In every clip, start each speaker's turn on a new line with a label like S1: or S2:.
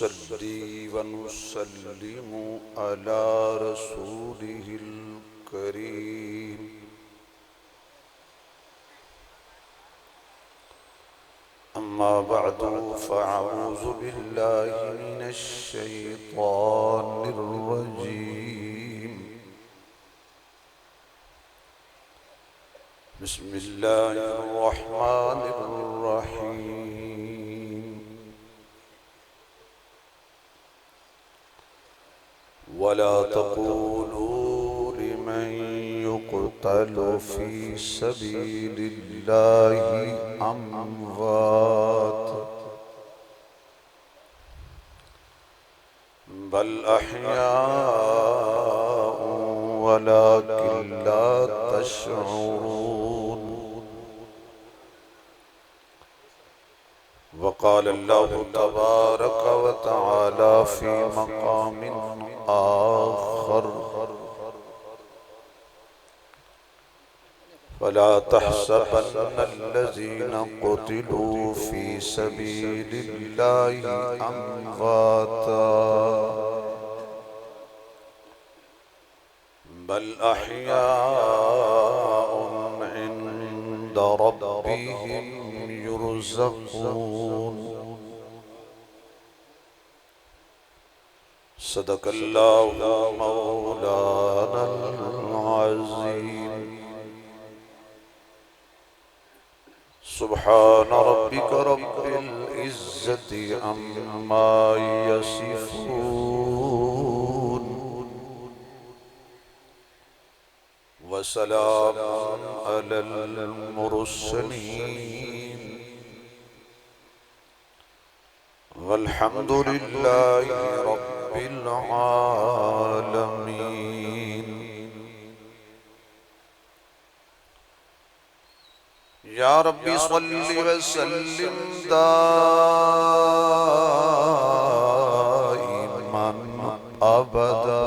S1: सल्ली व नुसल्लिमु अला रसूलिहिल करीम। अम्मा बअदु फ़अऊज़ु बिल्लाहि मिनश शैतानिर रजीम। बिस्मिल्लाहिर रहमानिर रहीम। वला तक़ूलू लिमन युक़तलु फ़ी सबीलिल्लाहि अम्वात बल अहयाउ वलाकिन ला तशऊरून। वक़ाल अल्लाहु तबारक व तआला फ़ी मक़ामिन आख़र वला तहसबन्नल्लज़ीना क़ुतिलू फ़ी सबीलिल्लाहि अम्वाता बल अहयाउन इंद रब्बिहिम युरज़क़ून। सदक़ल्लाहु मौलानल अज़ीम। सुब्हान रब्बिक रब्बिल इज़्ज़ति अम्मा यसिफ़ून व सलामुन अलल मुरसलीन वल्हम्दुलिल्लाहि रब्बिल आलमीन। या रब्बी सल्लि व सल्लिम दाइमन अबदा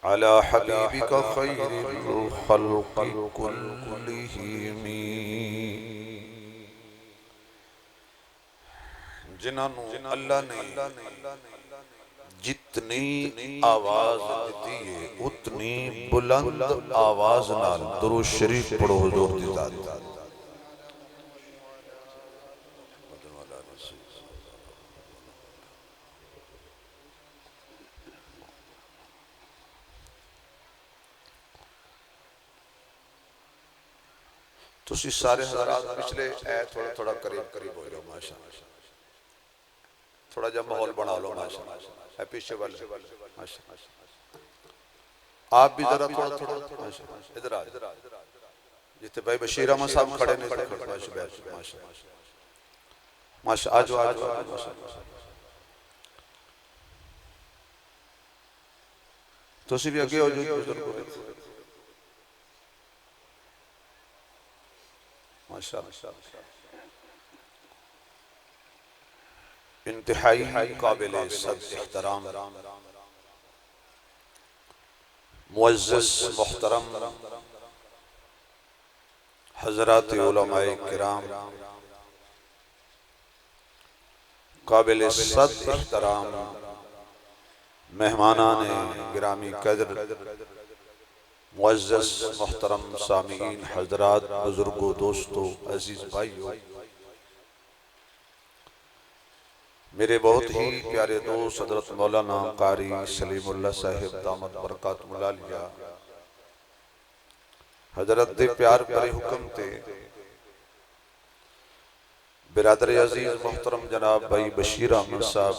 S1: अला हबीबिका खैरिल खल्क़ि कुल्लिहिम। जिन्होंने अल्लाह ने जितनी आवाज दी है उतनी बुलंद आवाज नाल दुरूद शरीफ पढ़ो हुजूर दी ज़ात। तुसी सारे हज़रात पिछले थोड़ा थोड़ा करीब करीब हो जाओ माशाअल्लाह। थोड़ा जा माहौल बना लो माशाअल्लाह। पीछे वाले माशाअल्लाह। आप भी जरा थोड़ा थोड़ा इधर आ जितने भाई बशीर अहमद साहब खड़े ने माशाअल्लाह माशा आज आज तुसी भी अगे हो जाओ माशाअल्लाह। इंतहाई काबिल सद एहतराम मुअज़्ज़ज़ मुहतरम हज़रात उलमाए किराम, काबिल सद एहतराम मेहमानाने गिरामी कदर, मुअज़्ज़ज़ मुहतरम सामीईन हज़रात, बुजुर्गों, दोस्तों, अजीज भाइयों, मेरे बहुत ही प्यारे दोस्त हज़रत मौलाना कारी सलीमुल्लाह साहिब दामत बरकातुहुल आलिया हज़रत दे प्यार भरे हुक्म ते बिरादर अजीज मुहतरम जनाब भाई बशीर अहमद साहब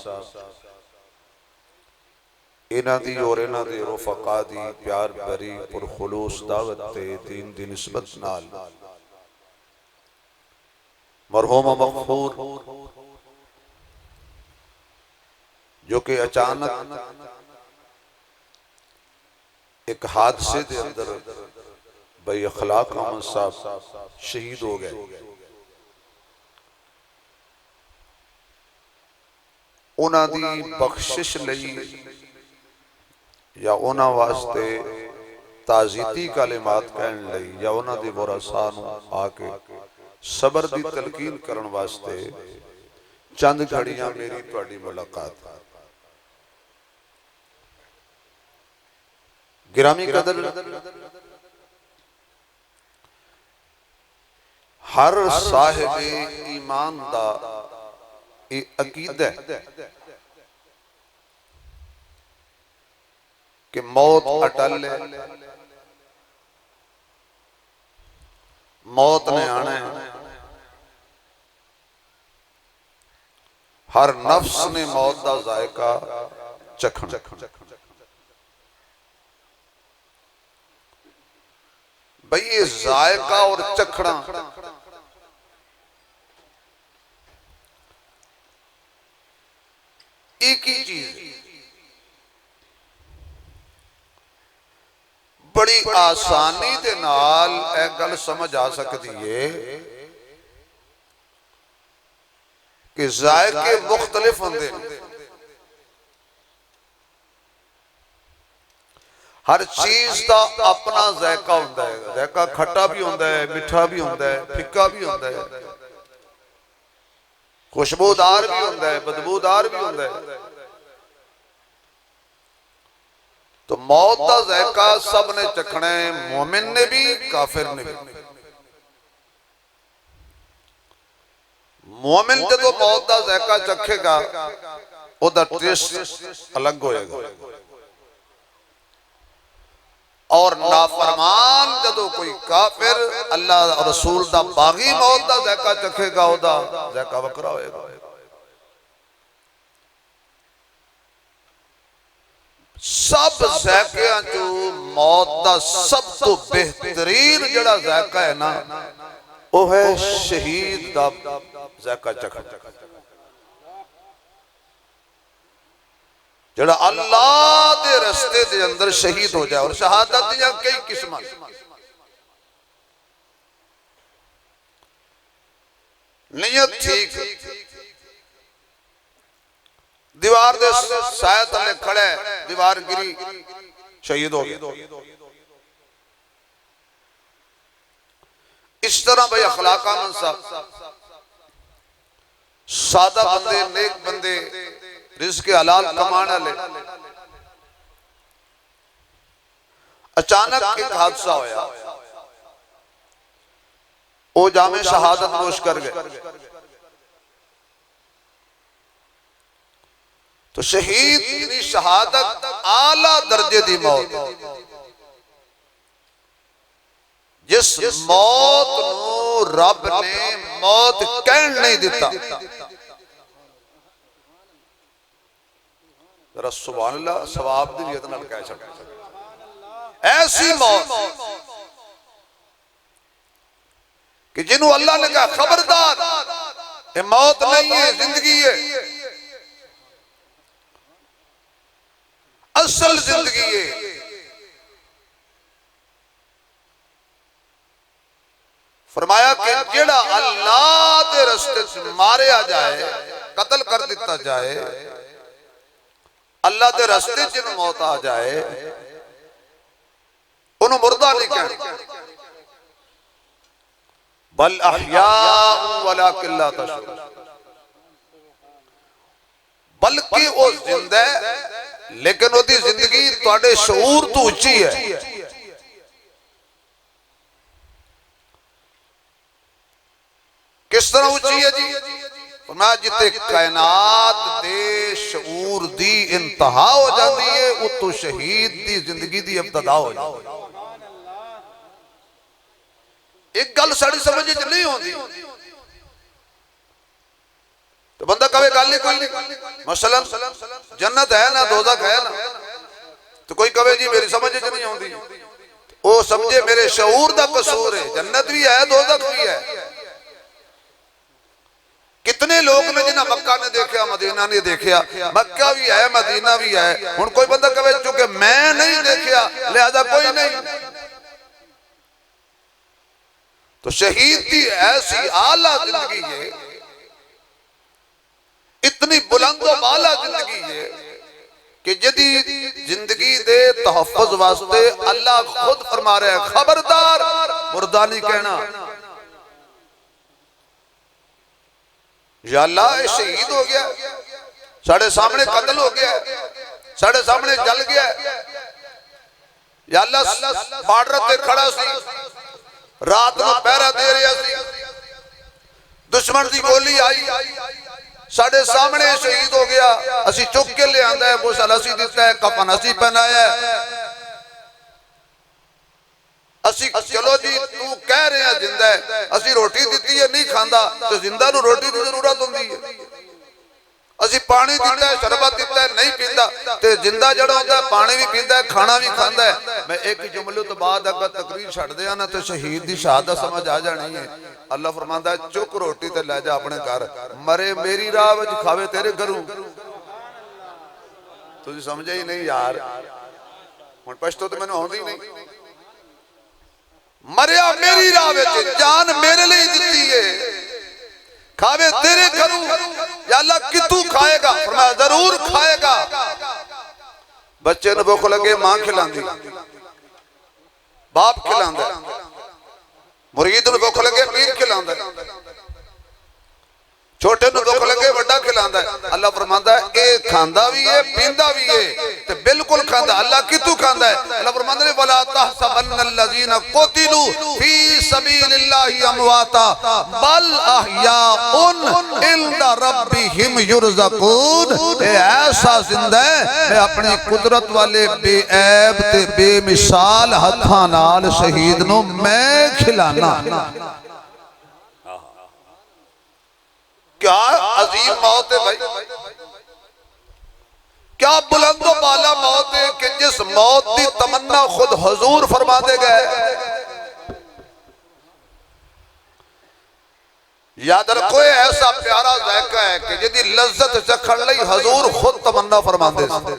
S1: इन्हां दी और इन्हां दे रफ़क़ा दी प्यार भरी पुरखुलूस दावत ते दीन दी निस्बत नाल मरहूम मग़फ़ूर जो कि अचानक एक हादसे दे अंदर भाई अखलाक अहमद साहब शहीद हो गए। उन्हां दी बख्शिश लई या उन्हां वास्ते ताज़ीती कलिमात कहण लई या उन्हां दी वरासा नूं आके सबर दी तलकीन करन वास्ते चंद घड़ियां मेरी तुहाडी मुलाकात। गिरामी कदर हर साहिब ईमान दा ये अकीदा कि मौत अटल है, मौत ने आना है। हर नफ्स ने मौत का जायका चखना। भाई ये जायका और चखना एक ही चीज बड़ी आसानी दे नाल एक गल समझ आ सकती है कि जायके मुख्तलिफ होंदे ने। हर चीज का अपना जायका होता है। जायका खट्टा भी होता है, मिठा भी होता है, फिक्का भी होता है, खुशबूदार भी होता है, बदबूदार भी होता है। तो मौत का जायका सब ने चखना है, मोमिन ने भी काफिर ने भी। मोमिन जो मौत का जायका चखेगा उसका टेस्ट अलग होएगा, और नाफरमान जदों कोई काफिर अल्लाह और रसूल दा बागी मौत का जायका चखेगा उसका जायका वखरा होएगा। सब जायकियां चो मौत का सब तो बेहतरीन जिहड़ा जायका है ना वो है शहीद दा जायका चखना। जिहड़ा अल्लाह दे रस्ते दे अंदर शहीद हो जाए। और शहादत दियां कई किस्मां, नियत ठीक, दीवार दे साए तले खड़े, दीवार गिरी, शहीद हो गया। इस तरह भाई अखलाका साहब सादा बंदे, नेक बंदे, रिज़्क़ हलाल कमाने वाले, अचानक एक हादसा होया, वो जामे शहादत नोश कर गए। तो शहीद की शहादत आला दर्जे दी मौत, जिस मौत नू रब ने मौत कहन नहीं दिता। जरा सुभान अल्लाह सवाब दी नियत नाल कह सकते। ऐसी मौत कि जिन्हों अल्लाह ने कहा खबरदार ये मौत नहीं है, जिंदगी है, असल जिंदगी है। फरमाया कि जेड़ा अल्लाह के रस्ते च मारिया जाए, कत्ल कर दिता जाए, अल्लाह के रस्ते च मौत आ जाए, उन्होंने मुर्दा नहीं कहना, बल अहयाउ वलाकिन ला तशऊरून, बल्कि वो जिंदा है लेकिन उसकी जिंदगी तुहाडे शऊर तो उच्ची है। किस तरह उच्ची है जी? मैं जिते कायनात दे शऊर दी इंतहा हो जाती है, उतो शहीद दी जिंदगी दी इब्तदा हो जाती है। एक गल साड़ी समझ नहीं होती तो बंदा कहे गल ही कोई नहीं। मसलन जन्नत है ना, दोज़ख है ना, तो कोई कहे जी मेरी समझ नहीं आती, वो समझे मेरे शऊर का कसूर है। जन्नत भी है, दोज़ख भी है। कितने लोग ने जिन्हें मक्का ने देखा, मदीना ने देखा, मक्का भी है, मदीना भी है। हुण कोई बंदा कहे चूंकि मैं नहीं देखा लिहाजा कोई नहीं। तो शहीद की ऐसी आला जिंदगी है, इतनी बुलंद व बाला जिंदगी है कि जिदी जिंदगी दे तहफ़्फ़ुज़ वास्ते अल्लाह खुद फरमा रहा है खबरदार, मुर्दा नहीं कहना। या अल्लाह ये शहीद हो गया, साढ़े सामने कत्ल हो गया, साढ़े सामने जल गया। या अल्लाह बॉर्डर ते खड़ा सी, रात को पहरा दे रहा सी, दुश्मन की गोली आई, साढ़े सामने शहीद हो गया। असी चुक के ले आंदा है, गुसल असी दिता है, कफन असी पहनाया है। असी चलो जी तू कह रहे हैं जिंदा है, असी रोटी दी है नहीं खांदा, तो जिंदा नूं रोटी की जरूरत होंदी है। असी पानी दिता है, शरबत दिता है, नहीं पींदा, ते जिंदा जड़ा होंदा है पानी भी पींदा है, खाना भी खांदा है। मैं एक ही जुमले तो बाद अगर तकरीर छड़ दिया ना तो शहीद की शहादत समझ आ जानी है। अल्लाह फरमांदा है चुक रोटी ते लै जा अपने घर, मरे मेरी राह विच खावे तेरे घरों। तुसीं समझे ही नहीं यार, हुण पछतो तो मैनूं आउंदी नहीं। मरिया मेरी राह विच, जान मेरे लिए दिती है, खावे तेरे घरों। या अल्लाह कितू खाएगा? फरमाया जरूर खाएगा। बच्चे नूं भुख लगे मां खिलांदी, बाप खिलांदा, मुरीद नूं भुख लगे पीर खिलांदा, छोटे नूं भुख लगे वड्डा खिलांदा है। अल्लाह फरमांदा है ए खांदा भी है पींदा भी है, ते बिल्कुल खांदा। अल्लाह कितू खांदा है? अल्लाह फरमांदा है वला तहसबन्नल्लज़ीना कुतिलू फी सबीलिल्लाहि अमवाता बल अहयाउन इंदा रब्बिहिम युरज़कून। ए ऐसा जिंदा है, मैं अपनी कुदरत वाले बेऐब ते बेमिसाल हत्थां नाल शहीद नूं मैं खिलाना। क्या अजीम मौत है भाई, क्या बुलंदो बाला मौत है कि जिस मौत की तमन्ना खुद हुजूर फरमा दे गए। याद रखो ऐसा प्यारा जायका है कि जिहदी लज्जत चखण लई हुजूर खुद तमन्ना फरमांदे सी।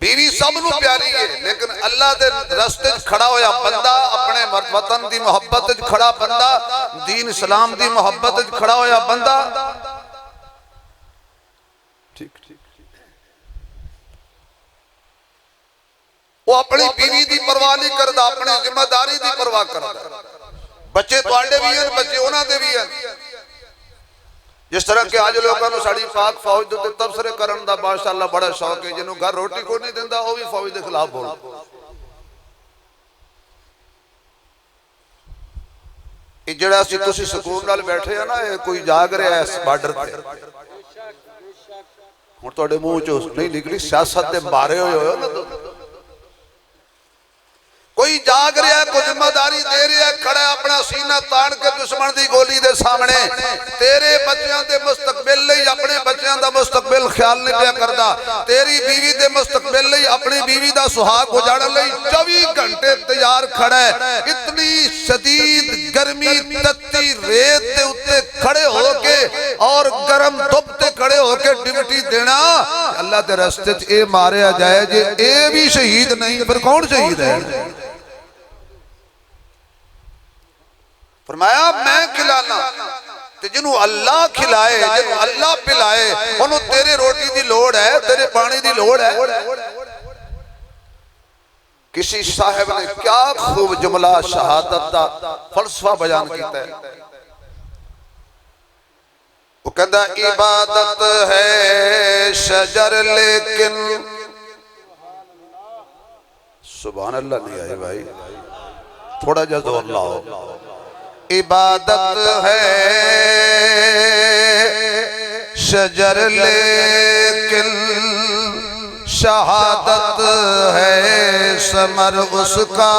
S1: बीवी सबनू प्यारी है, लेकिन अल्लाह के रस्ते खड़ा होया बंदा, अपने वतन की मुहब्बत खड़ा बंदा, दीन इस्लाम की मुहब्बत खड़ा होया बंदा, ठीक वो अपनी बीवी की परवाह नहीं करता, अपनी जिम्मेदारी की परवाह करता। बच्चे तुहाडे भी हैं, बच्चे उन्हां दे भी हैं। जिस तरह के आज लोगों को साड़ी पाक फौज के उत्ते तबसरे करन दा माशाअल्लाह बड़ा शौक है, जिन्हों घर रोटी कोई नहीं दिंदा वो भी फौज के खिलाफ बोल। जिहड़ा असीं तुसीं सुकून नाल बैठे हैं ना, ये कोई जाग रहा है इस बार्डर पे। हुण तुहाडे मूंह चों नहीं निकली सियासत दे मारे होए हो ना, कोई जाग रहा है, कोई जिम्मेदारी दे रहा है, खड़ा अपना सीना तान के दुश्मन की गोली दे सामने। तेरे बच्चों के मुस्तकबिल लई अपने बच्चों का मुस्तकबिल ख्याल नहीं पिया करता, तेरी बीवी के मुस्तकबिल लई अपनी बीवी का सुहाग उजाड़न लई 24 घंटे तैयार खड़ा है। इतनी शदीद गर्मी तत्ती रेत के उत्ते खड़े होके और गर्म धुप ते खड़े होके ड्यूटी देना, अल्लाह के रस्ते च ए मारिया जाए जे ए भी शहीद नहीं, फिर कौन शहीद है? फरमाया मैं खिलाना, जिन्हों अल्लाह खिलाए, जिन्हों अल्लाह पिलाए, उन्होंने तेरे रोटी की लोड़ है, तेरे पानी की लोड़ है। किसी साहब ने क्या खूब जुमला शहादत का फलसफा बयान किया है। वो कहता इबादत है शजर लेकिन, सुभान अल्लाह नहीं आई भाई, थोड़ा जा जोर लाओ। इबादत है शजर लेकिन शहादत है समर उसका।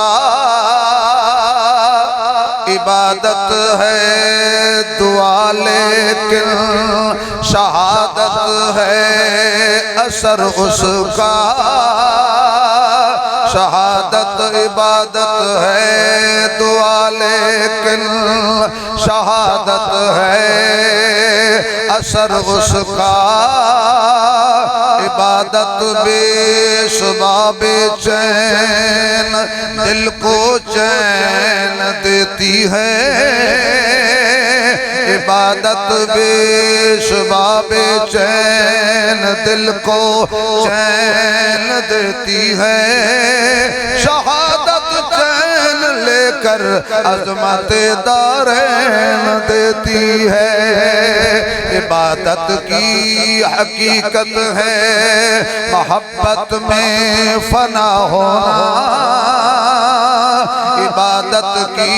S1: इबादत है दुआ लेकिन शहादत है असर उसका। शहादत इबादत है दुआ लेकिन शहादत है असर उसका। इबादत बेशुबा बेचैन दिल को चैन देती है। इबादत बेशुबा बेचैन दिल को चैन देती है। शहादत चैन ले कर अजमत दारैन देती है। इबादत की हकीकत है मोहब्बत में फना होना, इबादत की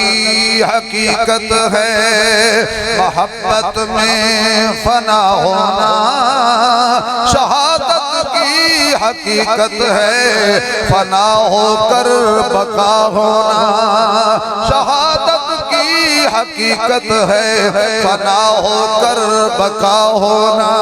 S1: हकीकत है मोहब्बत में फना होना, शहादत की हकीकत है फना होकर बका होना, शहादत की हकीकत है फना होकर बका होना।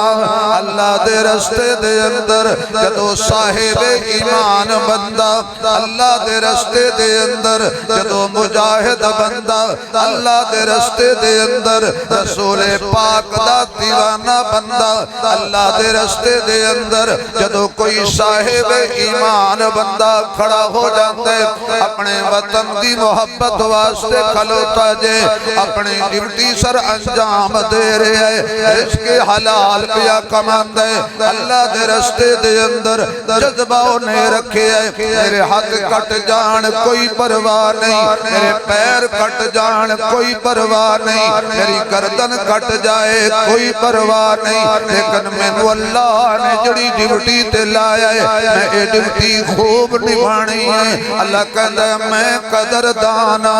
S1: अल्लाह दे रस्ते दे अंदर जदों साहिब ईमान बंदा, अल्लाह दे रस्ते दे अंदर जदों मुजाहिद बंदा, अल्लाह दे रस्ते दे अंदर रसूल पाक दा दीवाना बंदा, अल्लाह दे रस्ते दे अंदर जदों कोई साहिब ईमान बंदा खड़ा हो जाता है, अपने वतन की मोहब्बत वास्ते खलोता जे, अपनी ड्यूटी सर अंजाम दे रहा है, रिज़्क़ हलाल पिया कमांदा है, अल्लाह दे रस्ते दे अंदर जज्बा ने रखे है। मेरे हाथ कट जान कोई परवाह नहीं, मेरे पैर कट जान कोई परवाह नहीं, मेरी गर्दन कट जाए कोई परवाह नहीं, लेकिन मैनू अल्लाह ने जड़ी ड्यूटी ते लाया है मैं ये ड्यूटी खूब निभानी है। अल्लाह कहता है मैं कदरदाना,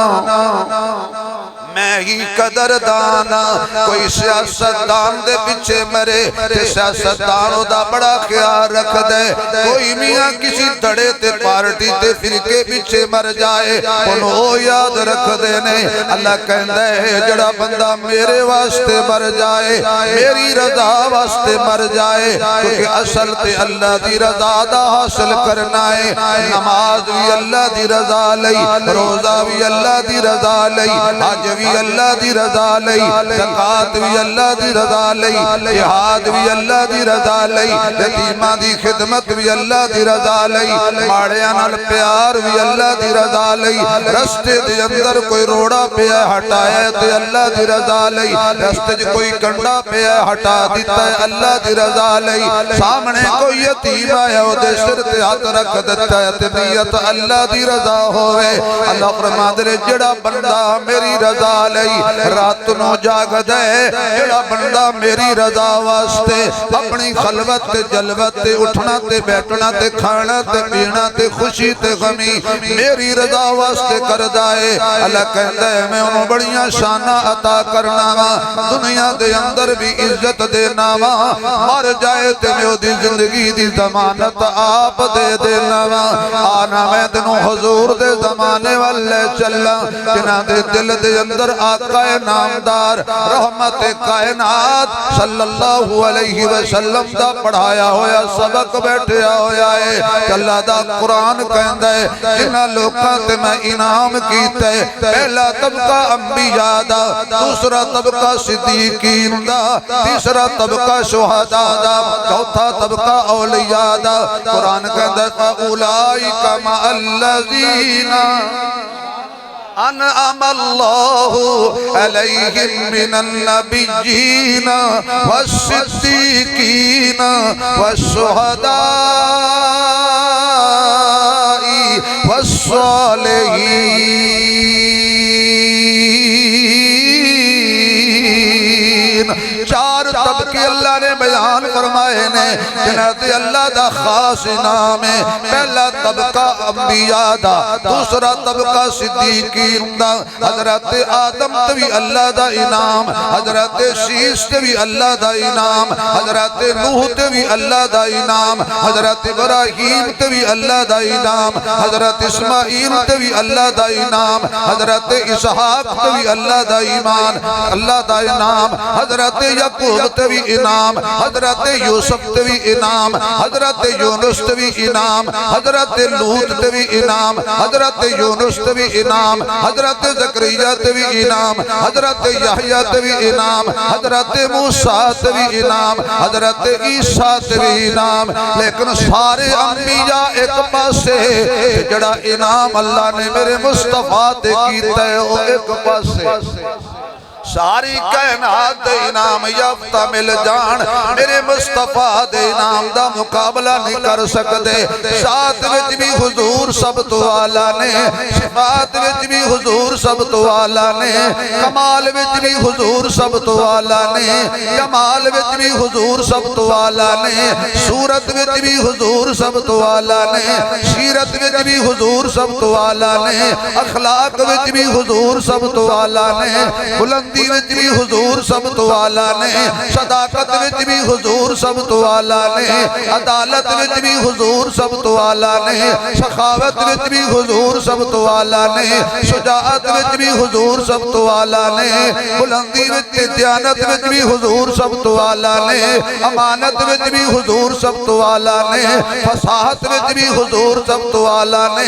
S1: मैं ही कदरदाना। कोई सियासतदान दे पिछे मरे ते सियासतदान ओदा बड़ा ख्याल रख दे, कोई मियां किसी धड़े ते पार्टी ते फिरके पिछे मर जाए उन्हों ओ याद रख दे ने। अल्लाह कहता है जड़ा बंदा मेरे वास्ते मर जाए, मेरी रजा वास्ते मर जाए, क्योंकि असल ते अल्लाह दी रजा दा हासिल करना है। नमाज भी अल्लाह दी रजा लई, रोजा भी अल्लाह दी रजा लई, हज भी अल्लाह दी रजा लई, ज़कात भी अल्लाह दी रजा लई, जिहाद भी अल्लाह दी रजा लई, यतीमां दी खिदमत भी अल्लाह दी रजा लई, माड़ियां नाल प्यार भी अल्लाह दी रजा लई। रस्ते दे अंदर कोई रोड़ा पिया हटाया ते अल्लाह दी रजा लई, रस्ते च कोई कंडा पिया हटा दिता है अल्लाह दी रजा लई, सामने कोई यतीम आया ओदे सिर ते हाथ रख दिता है ते नियत अल्लाह दी रजा होवे। अल्लाह फरमांदे ने जेड़ा बंदा मेरी रजा लई रात नू जागदा है, जेड़ा बंदा मेरी रजा वास्ते अपनी खलवत ते जलवत ते उठना ते बैठना ते खाना ते पीना ते खुशी ते गमी मेरी रजा वास्ते करदा है, अल्लाह कहंदा है मैं उन्होंने बड़ियां शाना अता करना वा, दुनिया दे अंदर भी इज्जत देना वा, मर जाए ते मैं ओदी जिंदगी दी जमानत आप दे देना वा। आना मैं तेनू हुजूर दे जमाने वाले चला जिन्हां दे दिल दे अंदर आका नामदार रहमत कायनात सल्लल्लाहु अलैहि वसल्लम दा पढ़ाया होया सबक बैठया होया है। अल्लाह दा कुरान कहंदा है जिन्हां लोकां ते मैं इनाम कीता है, पहला तबका अंबिया दा, दूसरा तबका सिद्दीकीन दा, तीसरा तबका शुहदा दा, चौथा तबका औलिया दा। कुरान कहंदा है उलाइका मअल्लज़ीना अनअमल्लाहु अलैहिम मिनन नबिय्यीन वस्सिद्दीकीन वश्शुहदाई वस्सालिहीन। चार तबके अल्लाह ने बयान फरमाए ने जिन्हां ते अल्लाह दा खास इनाम है। पहला तबका अंबिया दा, दूसरा तबका सिद्दीकीन दा, हजरत आदम ते भी अल्लाह दा इनाम, हजरत शीश ते भी अल्लाह दा इनाम, हजरत नूह ते भी अल्लाह दा इनाम, हजरत इब्राहीम ते भी अल्लाह दा इनाम, हजरत इस्माइल ते भी अल्लाह दा इनाम, हजरत इसहाक ते भी अल्लाह दा ईमान अल्लाह दा इनाम, हजरत याकूब ते भी इनाम, हजरत यूसुफ ते भी इनाम, हजरत यूनुस ते भी इनाम, हजरत लूत ते भी इनाम, हजरत यूनुस ते भी इनाम, हजरत ज़करिया ते भी इनाम, हजरत यहया ते भी इनाम, हजरत मूसा ते भी इनाम, हजरत ईसा ते भी इनाम। लेकिन सारे अंबिया एक पासे, जड़ा इनाम अल्लाह ने मेरे मुस्तफा ते कीता है वो एक पासे। सारी कायनात दे इनाम याफ्ता मिल जान, मेरे मुस्तफा दे इनाम दा मुकाबला नहीं कर सकते। साथ विच भी हुजूर सब तो आला ने, सिफात विच भी हुजूर सब तो आला ने, कमाल विच भी हुजूर सब तो आला ने, कमाल विच भी हुजूर सब तो आला ने, सूरत विच भी हुजूर सब तो आला ने, सीरत विच भी हुजूर सब तो आला ने, अखलाक विच भी हुजूर सब तो आला ने, बुलंदी विच भी हुजूर सब तो आला ने, सदाकत विच भी हुजूर सब तो आला ने, अदालत विच भी हुजूर सब तो आला ने, सखावत विच भी हुजूर सब तो आला ने, शुजाअत विच भी हुजूर सब तो आला ने, बुलंदी विच दयानत विच भी हुजूर सब तो आला ने, अमानत विच भी हुजूर सब तो आला ने, फसाहत विच भी हुजूर सब तो आला ने,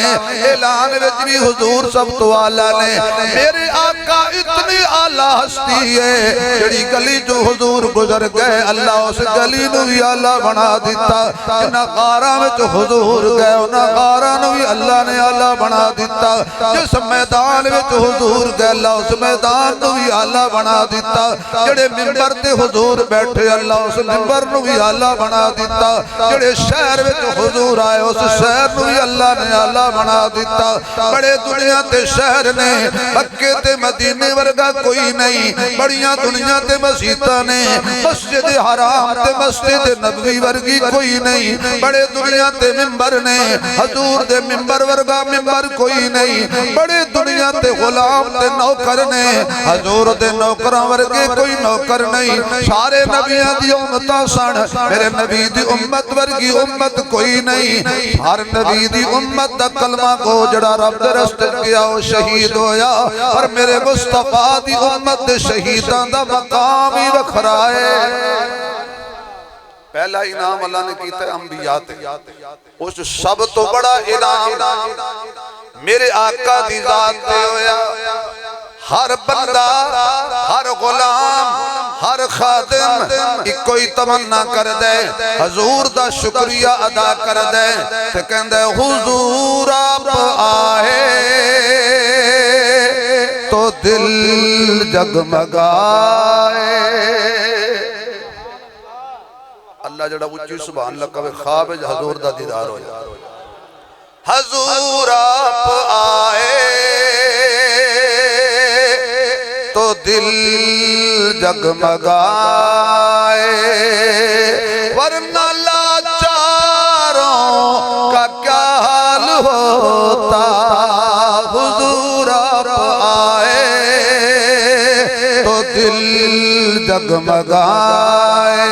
S1: ऐलान विच भी हुजूर सब तो आला ने। मेरे आका इतनी आला हस्ती है, जड़ी गली जो हुजूर गुजर गए अल्लाह उस गली नूं भी आला बना दिता। जिन्हां गारां विच हुजूर गए उन्हां गारां नूं भी अल्लाह ने आला बना दिता। जिस मैदान विच हुजूर गए अल्लाह उस मैदान नूं भी आला बना दिता। जेड़े मिंबर ते हुजूर बैठे अल्लाह उस मिंबर नूं भी आला बना दिता। जेड़े शहर विच हुजूर आए उस शहर नूं भी अल्लाह ने आला बना दिता। बड़े दुनिया ते शहर ने, मक्के ते मदीने वर्गा कोई नहीं, बड़ियां दुनिया ते मस्जिदां ने, मस्जिद हराम ते मस्जिद नबवी वर्गी कोई नहीं, बड़े दुनिया ते मिंबर ने, हजूर दे मिंबर वर्गा मिंबर कोई नहीं, बड़े दुनिया ते गुलाम ते नौकर ने, हजूर दे नौकरां वर्गे कोई नौकर नहीं। सारे नबियां दी उम्मतां सन, मेरे नबी दी उम्मत वर्गी उम्मत कोई नहीं। हर नबी दी उम्मत दा कलमा को जड़ा रब दे रस्ते गया वो शहीद होया, और मेरे मुस्तफा दी उम्मत दे शहीदां दा मकाम ही वखरा है। पहला इनाम अल्लाह ने कीता अंबिया ते, उस सब तो बड़ा इनाम मेरे आका दी जात ते होया। हर बंदा, हर गुलाम, हर खादिम इको ही तमन्ना कर दे, हजूर दा शुक्रिया अदा कर दे, ते कहंदे हुजूर आप आए तो दिल जगमगाए। अल्लाह जड़ा उच्ची सुभान अल्लाह कहे ख्वाब हजूर दा दीदार हो जाए। हजूर आप आए तो दिल जगमगाए, वरना लाचारों का क्या हाल होता। हुजूर आप आए तो दिल जगमगाए,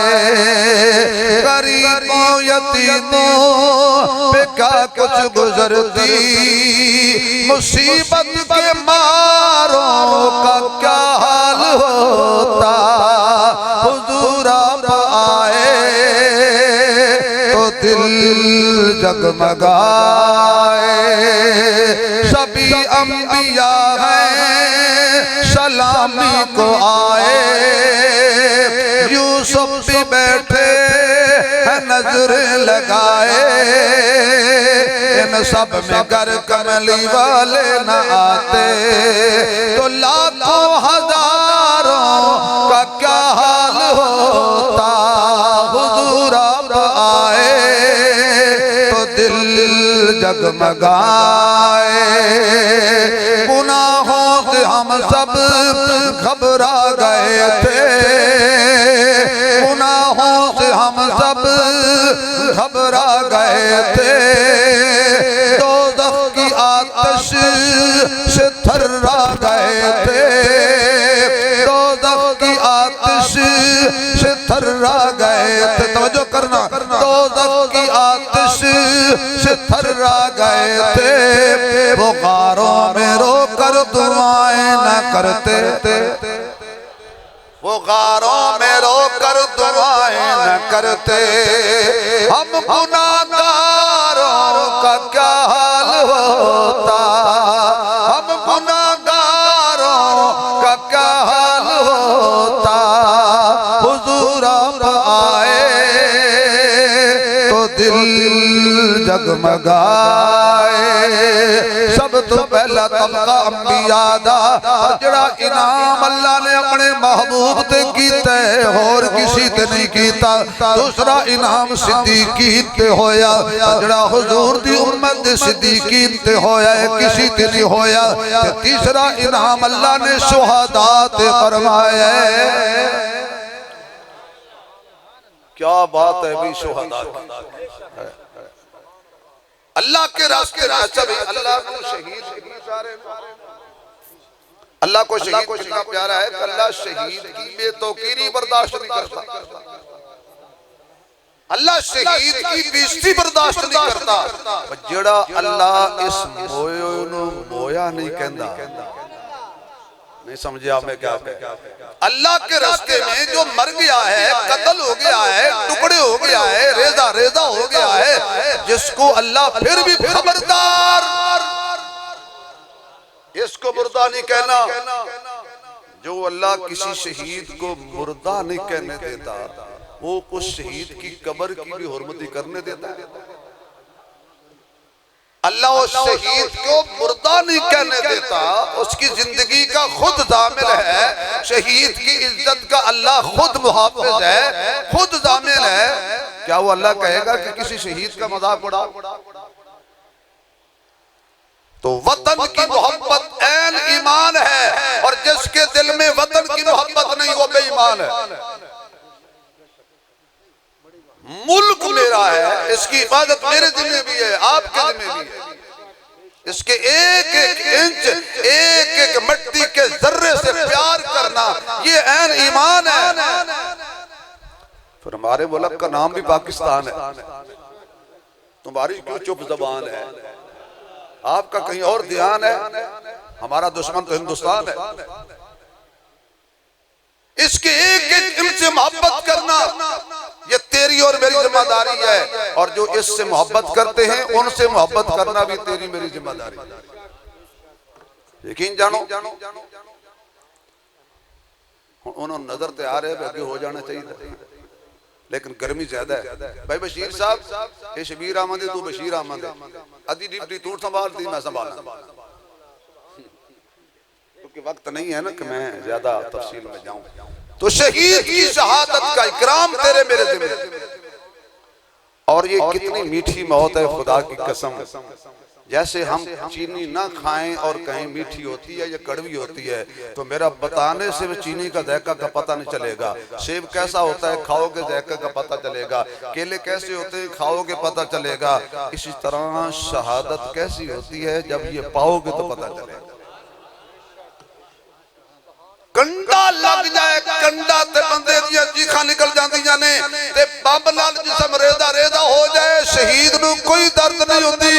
S1: गरीबों यतीमों पे क्या कुछ गुजरती, मुसीबत के मारों का क्या हाल होता। हुजूर आप आए तो दिल जगमगाए। सभी अंबिया हैं सलामी को आए, यूसुफ भी बैठे हैं नजर लगाए, इन सब में गर कमली वाले न आते तो लाखों हजारों का क्या हाल होता। हुजूर आप आए तो दिल जगमगाए। गुनाहों से हम सब घबरा गए थे, गुनाहों से हम सब घबरा गए थे, दोज़ख की आतिश से थर्रा गए थे, दोज़ख की आतिश से थर्रा गए थे। तवज्जो करना, दोज़ख की आतिश से थर्रा गए थे, वो गारों में रोकर दुआएं न करते, वो गारों में रोकर दुआएं न करते। हम गुनाहगारों का क्या हाल होता, हम गुनाहगारों का क्या हाल होता। हुजूर आप आए तो दिल जगमगाए। सब तो पहला तबका अंबिया दा जड़ा इनाम अल्लाह ने अपने महबूब ते कीता है और किसी ते नहीं कीता। दूसरा इनाम सिद्दीकीन ते होया जड़ा हुजूर दी उम्मत दे सिद्दीकीन ते होया है, किसी ते नहीं होया। तीसरा इनाम अल्लाह ने शुहदा ते फरमाया है। क्या बात है भी शुहदा अल्लाह के रास्ते में। अच्छा भाई अल्लाह को शहीद, अल्लाह को शहीद कितना प्यारा है कि अल्लाह शहीद की बेतौकीरी बर्दाश्त नहीं करता। अल्लाह शहीद की बेइज्जती बर्दाश्त नहीं करता। जेड़ा अल्लाह इस मोए नू मोया नहीं कहंदा, नहीं समझे आप मैं क्या कह। अल्लाह के रास्ते में जो मर गया है, कत्ल हो गया है, टुकड़े हो गया है, रेजा रेजा हो गया है, जिसको अल्लाह फिर भी खबरदार इसको मुर्दा नहीं कहना। जो अल्लाह किसी शहीद को मुर्दा नहीं कहने देता, वो उस शहीद की कब्र की भी हुर्मती करने देता है। अल्लाह उस शहीद को मुर्दा नहीं कहने देता, उसकी जिंदगी का खुद दामिल है। शहीद की इज्जत का अल्लाह खुद मुहाफिज है, खुद दामिल है। क्या वो अल्लाह कहेगा कि किसी शहीद का मजाक उड़ा? तो वतन की मोहब्बत ऐन ईमान है, और जिसके दिल में वतन की मोहब्बत नहीं वो बेईमान है। मुल्क मेरा है, इसकी हिफाजत मेरे जिम्मे भी है, आपके जिम्मे भी है। इसके एक एक इंच, एक एक मिट्टी के जर्रे से प्यार करना ये ऐन ईमान है। फिर हमारे मुल्क का नाम भी पाकिस्तान है, तुम्हारी क्यों चुप जबान है? आपका कहीं और ध्यान है। हमारा दुश्मन तो हिंदुस्तान है। इसके एक एक इंच से मोहब्बत करना ये तेरी और मेरी जिम्मेदारी है, और जो इससे मोहब्बत करते हैं उनसे मोहब्बत करना भी तेरी मेरी जिम्मेदारी है। यकीन जानो उन्होंने नजर ते आ रहे आगे हो जाना चाहिए, लेकिन गर्मी ज्यादा है। भाई बशीर साहब ये शबीर अहमद है, तू बशीर अहमद है, अदी डिप्टी तू संभालती मैं संभालना, क्योंकि वक्त नहीं है ना कि मैं ज्यादा तफसील में जाऊं। तो शहीद की शहादत का इकराम तेरे मेरे जिम्मे। और ये कितनी मीठी मौत है, खुदा की कसम। जैसे हम चीनी ना खाएं और कहें मीठी होती है या कड़वी होती है, तो मेरा बताने से चीनी का जायका का पता नहीं चलेगा। सेब कैसा होता है खाओगे जायका का पता चलेगा, केले कैसे होते हैं खाओगे पता चलेगा। इसी तरह शहादत कैसी होती है, जब ये पाओगे तो पता चलेगा। कंडा लग जाए, कंडा ते बंदे दियां चीखां निकल जांदियां ने, ते बंब नाल जिस्म रेदा रेदा हो जाए, शहीद नूं कोई दर्द नहीं होती।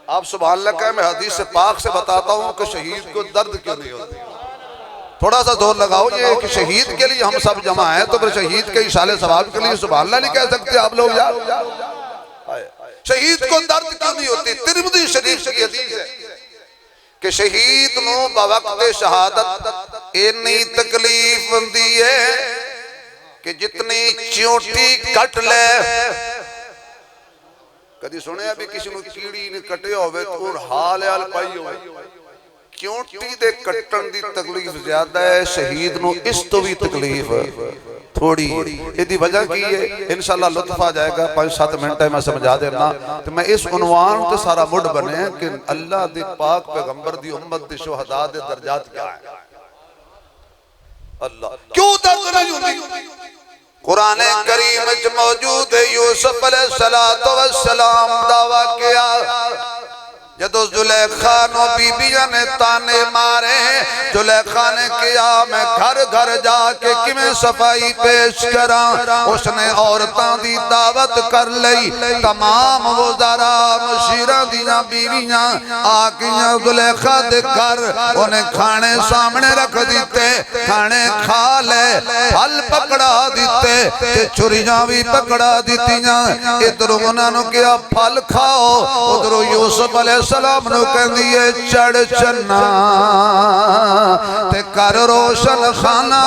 S1: आप सुभान अल्लाह कहें, मैं हदीस से पाक से बताता हूं कि शहीद को दर्द क्यों नहीं होती। थोड़ा सा जोर लगाओ, ये कि शहीद के लिए हम सब जमा है, तो फिर शहीद के इशाले सवाब के लिए सुभान अल्लाह नहीं कह सकते आप लोग यार? शहीद को दर्द क्यों नहीं होती? तिरमिज़ी शरीफ की हदीस है कि शहीद नूं बवक्त शहादत इन्नी तकलीफ हुंदी है कि जितनी चोटी कट ले। कदी सुने भी किसी नूं कीड़ी ने कटिया होवे तो हाल हाल पाई होवे, चोटी दे कट्टण दी तकलीफ ज्यादा है, शहीद नूं इस तो भी तकलीफ थोड़ी। इसकी वजह की है, इंशाअल्लाह लुत्फ आ जाएगा, 5-7 मिनट है मैं समझा देना। तो मैं इस उन्वान तो सारा मुड बने कि अल्लाह दे पाक पैगंबर दी उम्मत दे शुहदा दे दर्जात क्या है। अल्लाह क्यों दर्द नहीं होती? कुरान करीम में मौजूद है यूसुफ अलैहिस्सलातु वस्सलाम दा वाक़या। जदों जुलेखा नो बीबियां ने ताने मारे, जुलेखा ने किया मैं घर घर जाके किवें सफाई पेश करा। उसने औरतां दी दावत कर लई, तमाम वज़ारा मुशीरा दियां बीवियां आ गईयां जुलेखा दे घर। उन्हें खाने सामने रख दिते, खाने खा ले, फल पकड़ा दिते ते छुरियां भी पकड़ा दित्तियां। इधरों उन्होंने कहा फल खाओ, उधरों यूसुफ अलैहिस्सलाम नूं कहंदी है चढ़ चन्ना ते कर रोशन खाना।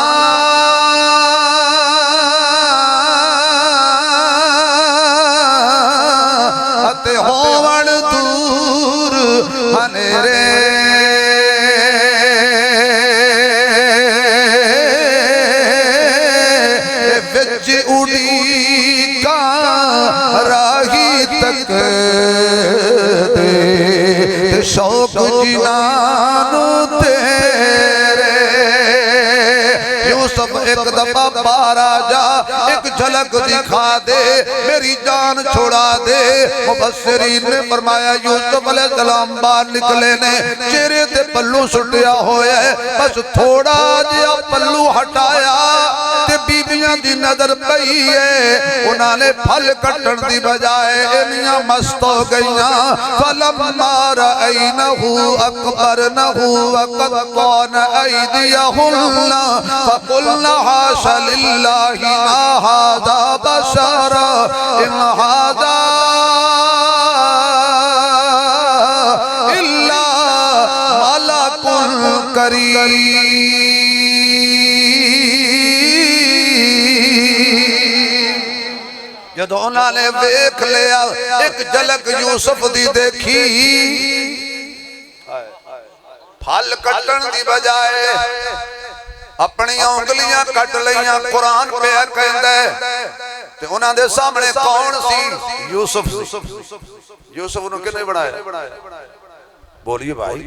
S1: होवण दूर हनेरे विच उड़ी का राही तक दे शौक जिनानू तेरे। यूसुफ एक दफा बारा जा, एक झलक दिखा दे, मेरी जान छुड़ा दे। मुफस्सिरीन ने फरमाया यूसुफ अलैहिस्सलाम बाहर निकले ने, चेहरे ते पल्लू सुटिया होया है, बस थोड़ा जिहा पल्लू हटाया ते बीबियां दी नजर पई है। उन्होंने फल कट्टण दी बजाय इन्नियां मस्त हो गईयां। फलम्मा रअयनहु अकबरनहु वक़त्तअन अयदियहुन्ना फक़ुल्ना हाशा लिल्लाहि मा हाज़ा बशरा इन हाज़ा इल्ला मलकुन करीम। जदों उन्होंने वेख लिया, एक झलक यूसुफ दी देखी, फल कट्टण दी बजाय अपनी उंगलियां कट लियां। कुरान पे कहंदा है ते उन्हां दे सामने कौन सी? यूसुफ। यूसुफ नु किने बनाया? बोलिए भाई,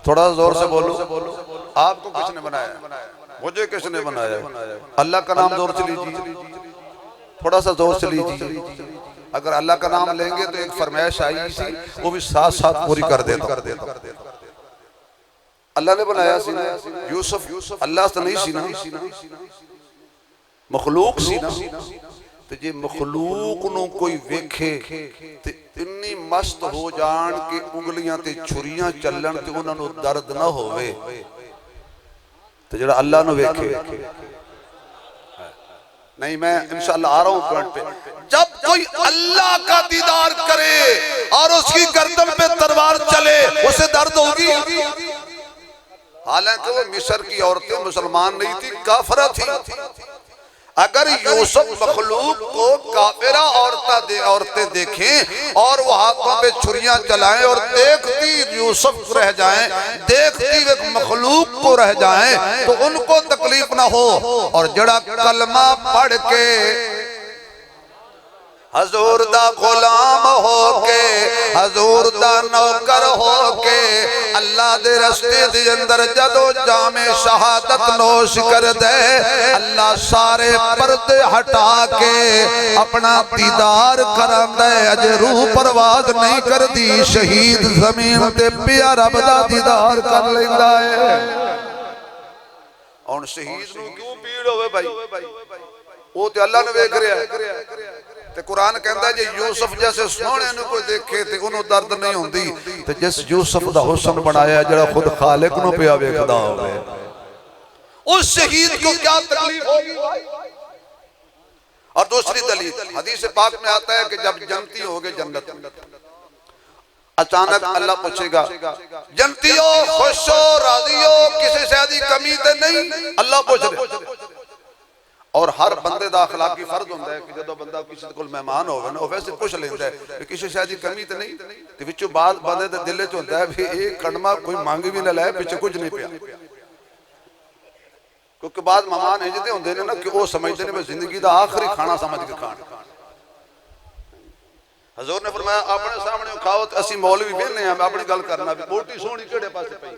S1: थोड़ा जोर से बोलो। आपको किसने बनाया? मुझे किसने बनाया? अल्लाह का नाम जोर से लीजिए, थोड़ा सा जोर से लीजिए। अगर अल्लाह का नाम लेंगे तो एक फरमाइश आई थी, वो भी साथ साथ पूरी कर देता। अल्लाह ने बनाया सी ना यूसुफ, अल्लाह तो नहीं सी ना, मखलूक सी ना। तो जे मखलूक नूं कोई वेखे ते इन्नी मस्त हो जान कि उंगलियां ते छुरियां चलन ते उन्हां नूं दर्द ना होवे, तो जेड़ा अल्लाह नूं वेखे नहीं। मैं इंशाअल्लाह आ रहा हूं पॉइंट पे। जब कोई अल्लाह का दीदार करे और उसकी गर्दन पे तलवार चले, उसे दर्द होगी। हालांकि वो मिस्र की औरतें मुसलमान नहीं थी, काफिरा थी। अगर यूसुफ मखलूक को काफिरा औरतें देखें और वो हाथों पे छुरियां चलाएं और देखती यूसुफ को रह जाएं, देखती वे मखलूक को रह जाएं, तो उनको तकलीफ ना हो। और जड़ा कलमा पढ़ के हजूर दा गुलाम होके, हजूर दा नौकर होके अल्लाह दे रस्ते दे अंदर जदों जामे शहादत नोश कर दे, अल्लाह सारे पर्दे हटा के अपना दीदार करांदा है। अजे रूह परवाज नहीं करदी, शहीद जमीन ते पिया रब दा दीदार कर लैंदा है। हुण शहीद नूं क्यों पीड़ होवे भाई? वो ते अल्लाह ने वेख रहा है। ते कुरान कहता है जे यूसुफ जैसे सोहणे नूं कोई देखे ते उन्होंने दर्द नहीं होंदी, ते जिस यूसुफ दा हुस्न बनाया जिहड़ा खुद खालिक नूं पिया वेखदा होवे, उस शहीद को क्या तकलीफ होगी? और दूसरी दलील हदीस पाक में आता है कि जब जन्नती होगे जन्नत, अचानक अल्लाह पूछेगा जन्नतियो खुश हो, राजी हो, किसी से आदि कमी ते नहीं? अल्लाह पूछ रहे। और हर बंदे दा अखलाकी फर्ज होंदा है कि जदों बंदा किसी कोल मेहमान होवे ना, वैसे पूछ लेंदा है कि किसी शायद दी कमी ते नहीं? ते विचों बाद बंदे दे दिल च होंदा है भी एक कड़मा कोई मांग भी ना लाए, पीछे कुछ नहीं पिया। क्योंकि बाद मेहमान इजदे होंदे ने ना कि वो समझदे ने जिंदगी दा आखिरी खाना समझ के खाण। हजूर ने फरमाया अपने सामने खाओ ते असीं मौलवी वेहने आ, मैं अपनी गल करना भी बोटी सोहनी किहड़े पासे पई,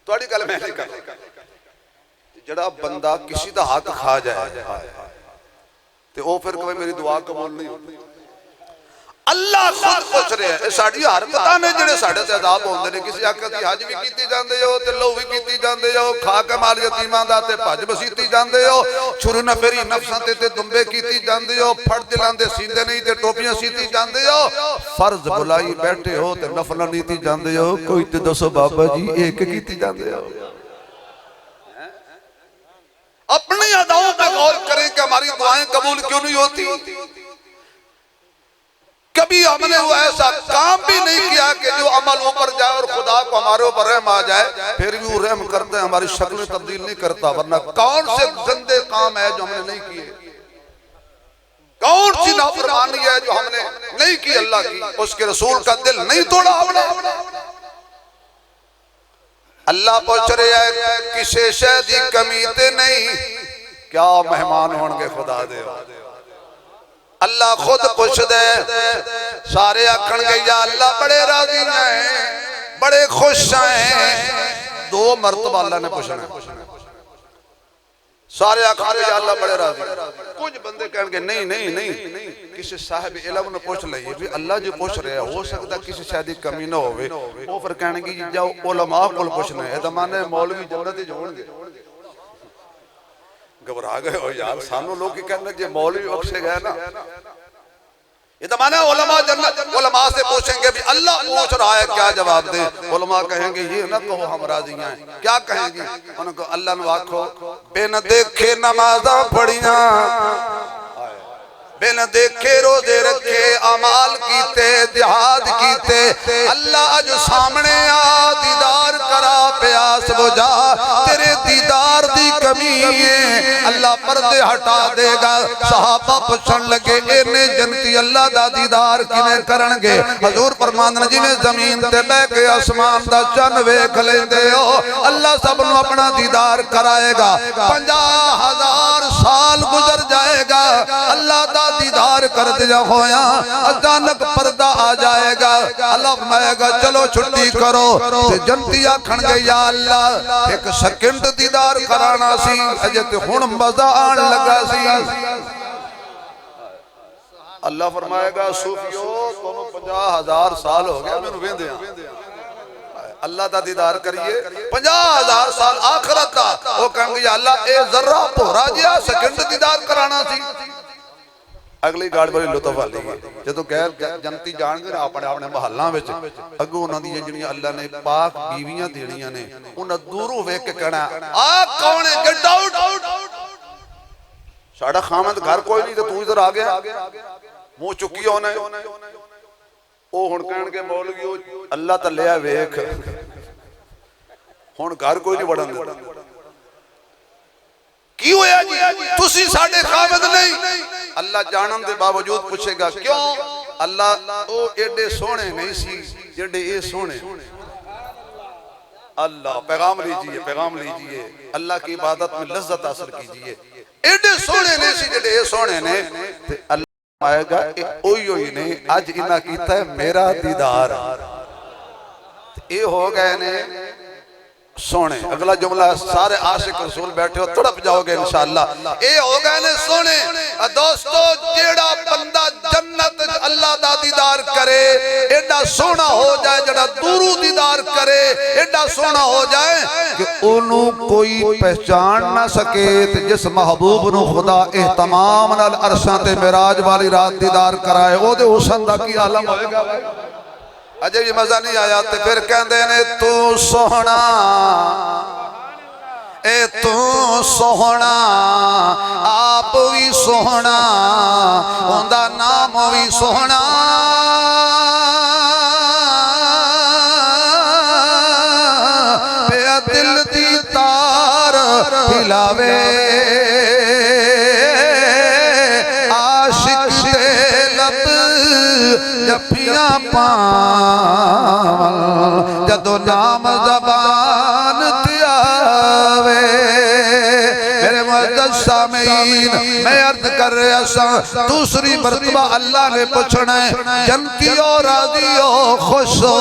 S1: तुहाडी गल मैं नहीं करदा। जड़ा बंदा किसी का हक खा जाए तो वो फिर कहे मेरी दुआ कबूल नहीं होती। अल्लाह खुद पूछ रहे हैं, साडी हरकतां ने जिहड़े साडे ते अज़ाब होंदे ने। किसी आखे दी हज भी कीती जांदे हो ते लहू भी कीती जांदे हो, खा के माल यतीमां दा ते भज बसीती जांदे हो, छुरी नफेरी नफ्सां ते दुंबे कीती जांदे हो, फड़ दिलां दे सींदे नहीं ते टोपियां सीती जांदे हो, फर्ज बुलाई बैठे हो ते नफल नीती जांदे हो। कोई ते दसो बाबा जी एक कीती जांदे हो। अपनी अदाओं पे गौर करें कि हमारी दुआएं कबूल क्यों नहीं होती। कभी हमने वो ऐसा काम भी नहीं किया कि जो अमल ऊपर जाए और खुदा को हमारे ऊपर रहम आ जाए, फिर भी वो रहम करते हैं, हमारी शक्ल तब्दील नहीं करता। वरना कौन से गंदे काम है जो हमने नहीं किए? कौन सी नाफरमानी है जो हमने नहीं की अल्लाह की, उसके रसूल का दिल नहीं तोड़ा हमने। अल्लाह पूछ रहे है किसी शय दी कमी ते नहीं, क्या मेहमान होंगे खुदा दे। अल्लाह खुद पुछ दे, सारे आखणगे या अल्लाह बड़े राजी हैं, बड़े खुश हैं। 2 मरतबा अल्लाह ने पूछना, सारे आखणगे या अल्लाह बड़े राजी। कुछ बंदे कहेंगे नहीं नहीं नहीं, किसी साहिब इल्म ने पूछ लिए भी अल्लाह जो पूछ रहे हो सकता किसी शायद की कमी ना होवे। वो फिर कहेंगे जाओ उलमा को पूछना है, माने मौलवी जन्नत ही होंगे। घबरा गए हो यार, सानू लोग की कहने जे मौलवी बख्शे गए ना, ये तो माने उलमा जन्नत। उलमा से पूछेंगे भी अल्लाह पूछ रहा है क्या जवाब दे। उलमा कहेंगे ये ना कहो हम राजी हैं, क्या कहेंगे उनको अल्लाह ने आखो बिन देखे नमाज़ां पढ़ियां, बिन देखे रोजे रखे, अमाल कीते, जिहाद कीते। अल्लाह अज सामने आ दीदार करा, प्यास बुझा, तेरे दीदार दी कमी है। अल्लाह पर्दे हटा देगा। सहाबा पूछन लगे इन्ने जन्नती अल्लाह दा दीदार किवें करनगे। हजूर फरमांदे जिवें जमीन ते बैठ के आसमान दा चन्न वेख लेंदे हो, अल्लाह सब नूं अपना दीदार कराएगा। 50,000 साल गुजर जाएगा, अल्लाह दा दीदार कर दिया होया, अचानक पर्दा आ जाएगा। अल्लाह फरमाएगा चलो छुट्टी करो, ते जन्नती आखणगे या अल्लाह एक सेकंड दीदार कराना सी, अजे ते हुण मजा आन लगा सी। अल्लाह फरमाएगा सूफियो तुहानू 50,000 साल हो गए मैनू वेंदे अल्लाह दा दीदार करिए। 50,000 साल आखिरत दा, वो कहेंगे अल्लाह ए जर्रा भोरा जिहा सेकंड दीदार कराना सी। अगली गाड़ बड़ी लुत्फ वाली है जो गैर जनती जान गए अपने अपने महलों में अगों उन्होंने जिहड़ियां अल्लाह ने पाक बीवियां देनियां ने, उन्हें दूरों वेख के कहना आ कौन है, गेट आउट, साडा खामद घर कोई नहीं तो तू इधर आ गया, मुंह चुकी होना। वो हुण कहणगे मौलवी अल्लाह तल्लिया वेख, हुण घर कोई नहीं वड़न देता। की होया जी तुसी साडे खामद नहीं? अल्लाह जानन दे बावजूद पूछेगा क्यों? अल्लाह ओ एडे सोहने नहीं सी जेडे ए सोहने। अल्लाह पैगाम लीजिए, पैगाम लीजिए, अल्लाह की इबादत में लज्जत हासिल कीजिए। एडे सोहने नहीं सी जेडे ए सोहने ने, ते अल्लाह आएगा ओही ओही नहीं अज इना कीता है मेरा दीदार, ए हो गए ने सोने। अगला जुमला सारे आशिक रसूल बैठे हो तड़प जाओगे इंशाअल्लाह। ए हो गए ने सोने। दोस्तों जेड़ा बंदा जन्नत अल्लाह दा दीदार करे, एडा सोना हो जाए, जेड़ा दूरू दीदार करे एडा सोना हो जाए कि ओनू कोई पहचान ना सके। ते जिस महबूब नु खुदा एहतमाम नाल अरशां ते मेराज वाली रात दीदार कराए, ओदे हुस्न दा की आलम होएगा। अजे भी मजा नहीं आया तो फिर कहते ने तू सोहना, ए तू सोहना, आप भी सोहना, उनका नाम भी सोहना। पे दिल दी तार हिलावे, आशिक दे लब जफियां पावल, जदों नाम ज़बान ते आवे। मेरे मुअज़्ज़ज़ सामीन मैं अर्ज कर रहा सा, दूसरी मरतबा अल्लाह ने पूछना है जन्नती हो, राजी हो, खुश हो।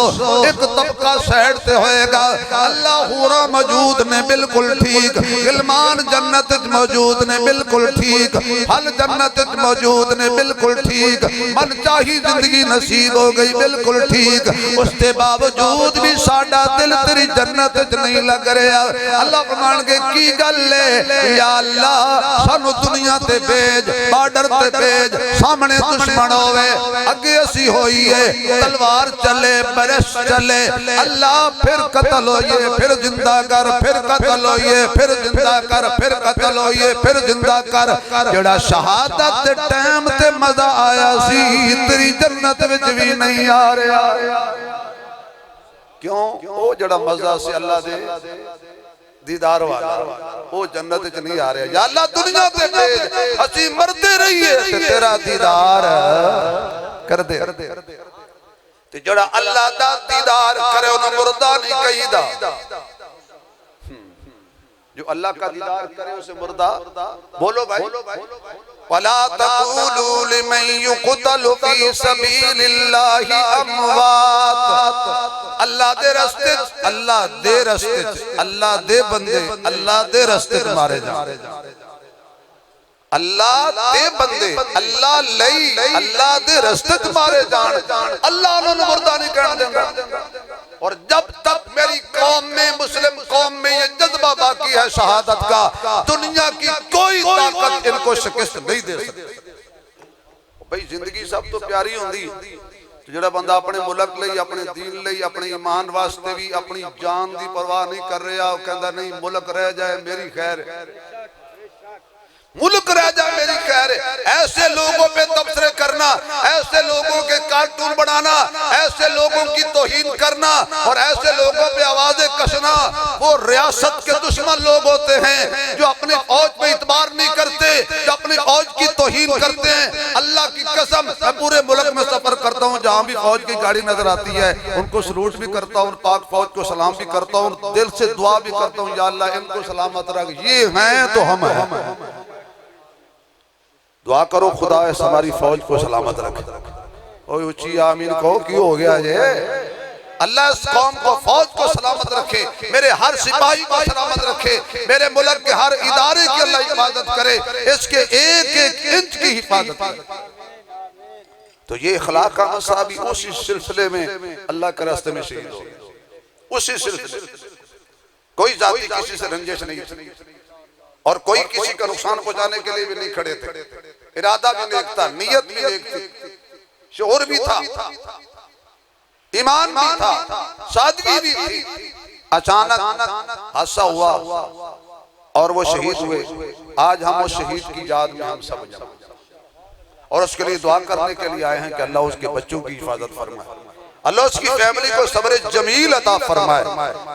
S1: एक तबका साइड ते होएगा, अल्लाह हूरा मौजूद ने बिल्कुल ठीक, गिलमान जन्नत मौजूद ने बिल्कुल ठीक, हल जन्नत मौजूद ने बिल्कुल ठीक, मन चाही जिंदगी नसीब हो गई बिल्कुल ठीक। उसके बावजूद भी साडा दिल तेरी जन्नत नहीं लग रहा। अल्लाह फरमान के की गल है या अल्लाह सानू दुनिया ते भेज, बॉर्डर ते भेज, सामने दुश्मन होवे, अगे असी होइए, तलवार चले, बरस चले, अल्लाह फिर कत्ल होइए, फिर जिंदा कर, फिर कत्ल होइए, फिर जिंदा कर, फिर कत्ल होइए, फिर जिंदा कर। जेड़ा शहादत दे टाइम ते मजा आया सी तेरी जन्नत विच भी नहीं आ रहा। क्यों? ओ जड़ा मजा से अल्लाह दे दीदार वाला वो जन्नत च नहीं आ रहा। या अल्लाह दुनिया ते भेज असी मरते रहिए ते तेरा दीदार कर दे। ते जड़ा अल्लाह दा दीदार करे उन्हें मुर्दा नहीं कहीदा। जो अल्लाह का दीदार करे उसे मुर्दा बोलो भाई। वला तक़ूलू लिमन युक़तलु फी सबीलिल्लाहि अमवात। अल्लाह दे रस्ते अल्लाह दे बंदे अल्लाह दे रस्ते मारे जा। अल्लाह दे बंदे अल्लाह लई अल्लाह दे रस्ते मारे जान। अल्लाह उन्हें मुर्दा नहीं कहने देगा। और जब तक मेरी कौम में मुस्लिम कौम में ये जज्बा बाकी है शहादत का, दुनिया की कोई ताकत इनको शिकस्त नहीं दे सकती। भाई जिंदगी सब तो प्यारी होंदी तो जड़ा बंदा अपने मुल्क लई अपने दीन लई अपने ईमान वास्ते भी अपनी जान की परवाह नहीं कर रहा, कहता नहीं मुल्क रह जाए मेरी खैर, मुल्क रह जाए मेरी खैर। ऐसे लोगों पे तबसरे करना, ऐसे लोगों के कार्टून बनाना, ऐसे लोगों की तौहीन करना और ऐसे लोगों पे आवाजें कसना, वो रियासत के दुश्मन लोग होते हैं जो अपनी फौज पे इतबार नहीं करते, जो अपनी फौज की तौहीन करते हैं। अल्लाह की कसम मैं पूरे मुल्क में सफर करता हूँ, जहाँ भी फौज की गाड़ी नजर आती है उनको सलूट भी करता हूँ, पाक फौज को सलाम भी करता हूँ, दिल से दुआ भी करता हूँ, या अल्लाह इनको सलामत रख। ये हैं तो हम हैं। दुआ करो खुदा इस हमारी फौज को सलामत रखे। ओए ऊंची आमीन कहो, क्यों हो गया ये? अल्लाह इस कौम को फौज को सलामत रखे, मेरे हर सिपाही को सलामत रखे, मेरे मुल्क के हर इदारे की अल्लाह हिफाजत करे, इसके एक एक इंच की हिफाजत करे। तो ये इखलाक का मसला भी उसी सिलसिले में अल्लाह के रास्ते में शहीद हो गया, उसी सिलसिले। कोई जाति किसी से रंजिश नहीं थी और कोई किसी का नुकसान पहुंचाने के लिए भी नहीं खड़े थे। इरादा भी नेक था, नीयत भी नेक थी, शऊर भी था, ईमान भी था, सादगी भी थी। अचानक हादसा हुआ और वो शहीद हुए। आज हम उस शहीद की याद में हम सब और उसके लिए दुआ करने के लिए आए हैं कि अल्लाह उसके बच्चों की हिफाजत फरमाए, अल्लाह उसकी फैमिली को सब्र जमील अता फरमाए।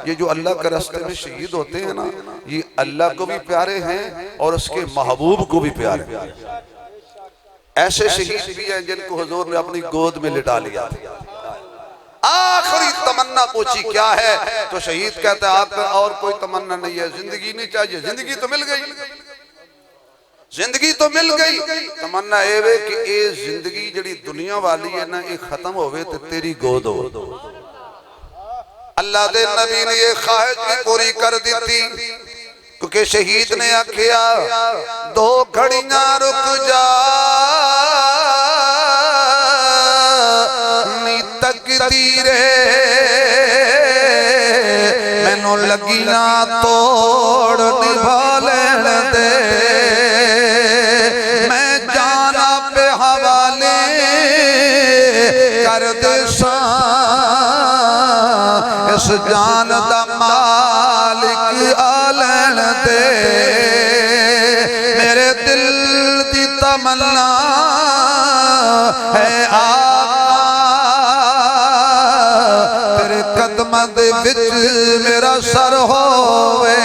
S1: ये जो अल्लाह के रास्ते में शहीद होते हैं ना, ये अल्लाह को भी प्यारे हैं और उसके महबूब को भी प्यारे हैं। ऐसे शहीद भी हैं जिनको हुजूर ने अपनी गोद में लिटा लिया। आखिरी तमन्ना पूछी क्या है, तो शहीद कहता है आपका और कोई तमन्ना नहीं है, जिंदगी नहीं चाहिए। जिंदगी तो मिल गई, जिंदगी तो मिल गई, तमन्ना ये वे कि ये जिंदगी जड़ी दुनिया वाली है ना, ये खत्म होवे तो तेरी गोद हो। अल्लाह दे नबी ने ये ख्वाहिश भी पूरी कर दी थी, क्योंकि शहीद ने आखिया 2 घड़ियां रुक जा नी तकदीरे मैनू लगी ना तोड़ निभा लेन दे, इस जान दा मालिक आलन दे। मेरे दिल दी तमन्ना है तेरे कदमां दे विच मेरा सर होवे,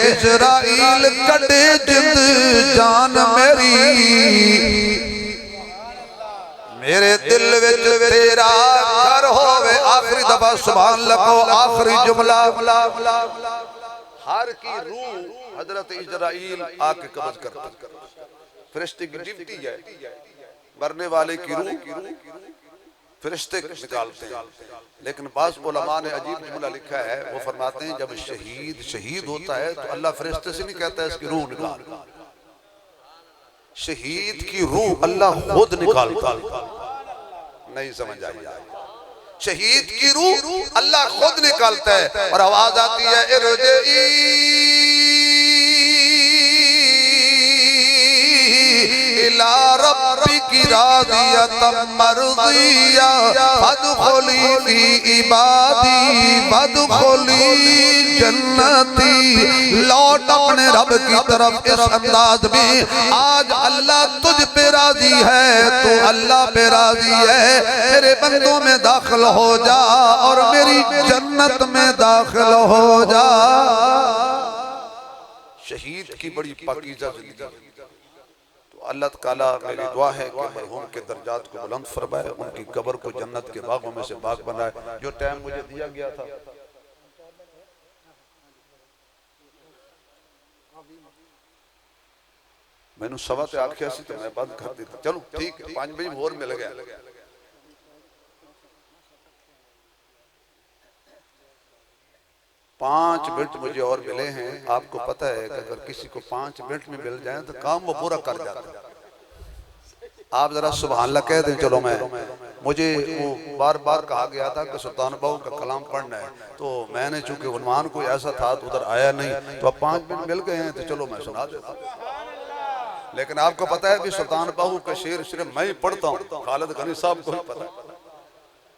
S1: इजराइल कटे जिंद जान मेरी, मेरे दिल विच तेरा घर होवे। आखिरी दफा सुभान लखो, आखिरी जुमला। हर की रूह हजरत इजराइल आके कब्ज करता, फरिश्ते की ड्यूटी है, मरने वाले की रूह फरिश्ते निकालते हैं। लेकिन बाज़ उलमा ने अजीब जुमला लिखा है, वो फरमाते हैं जब शहीद होता है तो अल्लाह फरिश्ते से नहीं कहता है इसकी रूह निकाल, शहीद की रूह अल्लाह खुद निकालता। नहीं समझ आई? शहीद की रूह अल्लाह खुद निकालता है और आवाज आती है इरजी इला रब्बिकी रादियतम मर्दिया फदखुली फी इबादी फदखुली जन्नती। लौट अपने रब की तरफ इस अंदाज में, आज अल्लाह तुझ पे राजी है, तू अल्लाह पे राजी है, मेरे बंदों में दाखिल हो जा और मेरी जन्नत में दाखिल हो जा। शहीद की बड़ी पाकीज़ा जिंदगी। अल्लाह ताला मेरी दुआ है कि मरहूम के दर्जात को बुलंद फरमाए, उनकी कब्र को जन्नत के बागों में से बाग बनाए। जो टाइम मुझे दिया गया था मैंने सवा ते आख्या सी तो मैं बंद कर दी। चलो ठीक है, 5 बजे होर मिल गया। 5 मिनट मुझे और मिले हैं। आपको पता है कि अगर किसी को 5 मिनट में मिल जाए तो काम वो पूरा कर जाता है। आप जरा सुभान अल्लाह कह दें। चलो मुझे वो बार बार कहा गया था कि सुल्तान बाहू का कलाम पढ़ना है, तो मैंने चूंकि उन्वान कोई ऐसा था तो उधर आया नहीं, तो अब 5 मिनट मिल गए हैं तो चलो मैं सुना देता हूँ। लेकिन आपको पता है कि सुल्तान बाहू का शेर सिर्फ मैं ही पढ़ता हूँ, खालिद गनी साहब को ही पता है।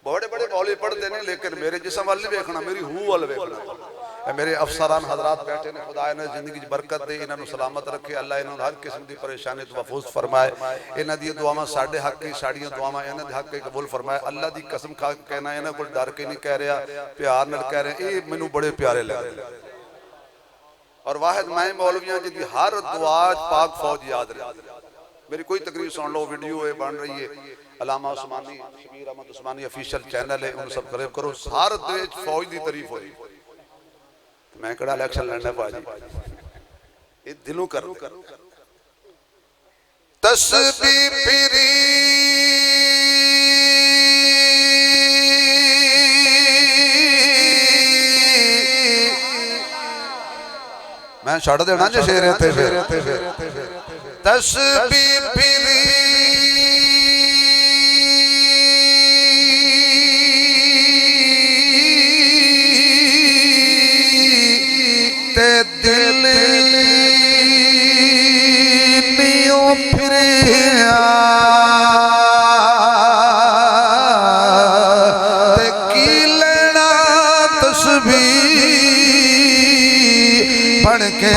S1: बड़े बड़े मौलवी पढ़ते नहीं, लेकिन मेरे जिस्म वाल नहीं देखना, मेरी रूह वाल देखना। मेरे अफसरान हजरात बैठे ने, खुदा इन्हें जिंदगी बरकत दे, इन्होंने सलामत रखे, अल्लाह इन्होंने हर किस्म की परेशानी तो महफूज फरमाए। इन्हों दी दुआवां साडे हक की, साड़ियां दुआवां इन्हों दे हक के कबूल फरमाए। अल्लाह दी कसम खा के कहना, इन्हों को डर के नहीं कह रहा, प्यार नाल कह रहे, ये मैनू बड़े प्यारे लगते। और वाहिद मैं मौलवियां जिंदी हर दुआ पाक फौज याद रहे। मेरी कोई तकरीर सुन लो, वीडियो है बन रही है, अलामा उस्मानी शबीर अहमद उस्मानी ऑफिशियल चैनल है, उन सब्सक्राइब करो। हर देश फौज की तारीफ होई। मैं कड़ा इलेक्शन लड़ना भाजी, ये दिलों कर तस्बीह पीरी मैं छड़ देना जे शेर थे तस्बीह पीरी दिल नियो फिरिया ते की लेना तस्बीह पढ़ के।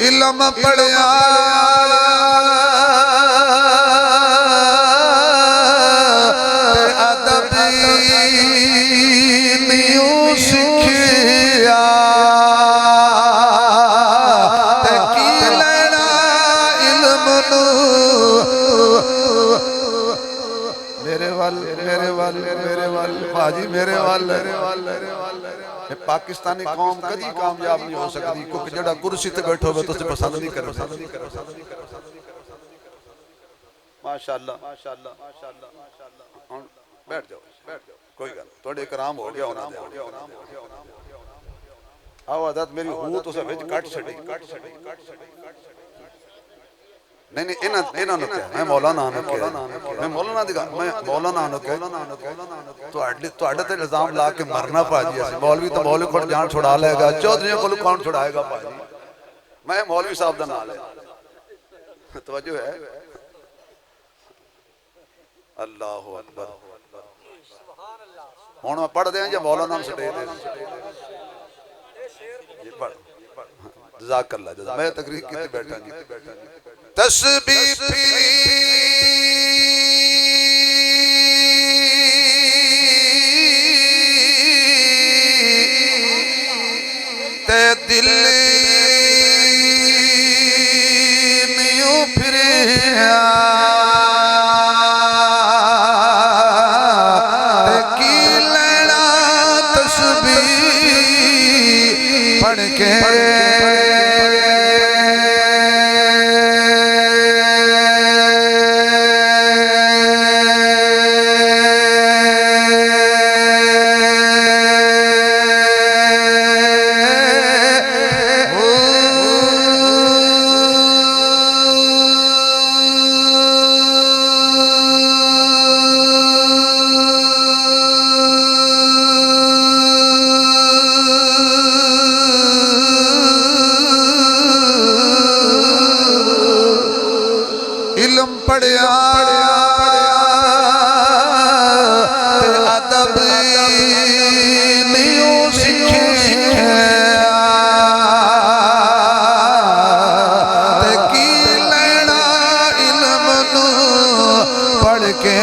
S1: इल्म पढ़िया अदब न्यू सिखिया ते की लेना इल्म नू। मेरे वाल भाजी मेरे वाल पाकिस्तानी कौम कदी कामयाब नहीं हो सकती, क्योंकि जड़ा कुर्सी ते बैठो हो तो पसंद नहीं करो। माशाअल्लाह माशाअल्लाह माशाअल्लाह। हुन बैठ जाओ कोई गल, थोड़े कराम हो गया होना। आओ आदत मेरी हूं तो विच कट छड़ी। नहीं इन्हां नु क्या, मैं मौलाना नु क्या, मैं मौलाना दी मैं मौलाना नु क्या ਤੁਹਾਡੇ ਤੇ इल्जाम ला के मरना भाजी। ऐसे मौलवी तो मौलवी को जान छुड़ा लेगा, चौधरी को कौन छुड़ाएगा भाजी। मैं मौलवी साहब दा नाल है, तवज्जो है। अल्लाहु अकबर। हुन मैं पढ़ दें या मौलाना सटे दे ये पढ़। जज़ाकल्लाह जज़ा। मैं तकरीर की बैठा जी। तस्बीह पीरी ते दिल नियो फिरिया ते की लेना तस्बीह पढ़ के। नहीं सीखे ते की लेना इल्म नू पढ़ के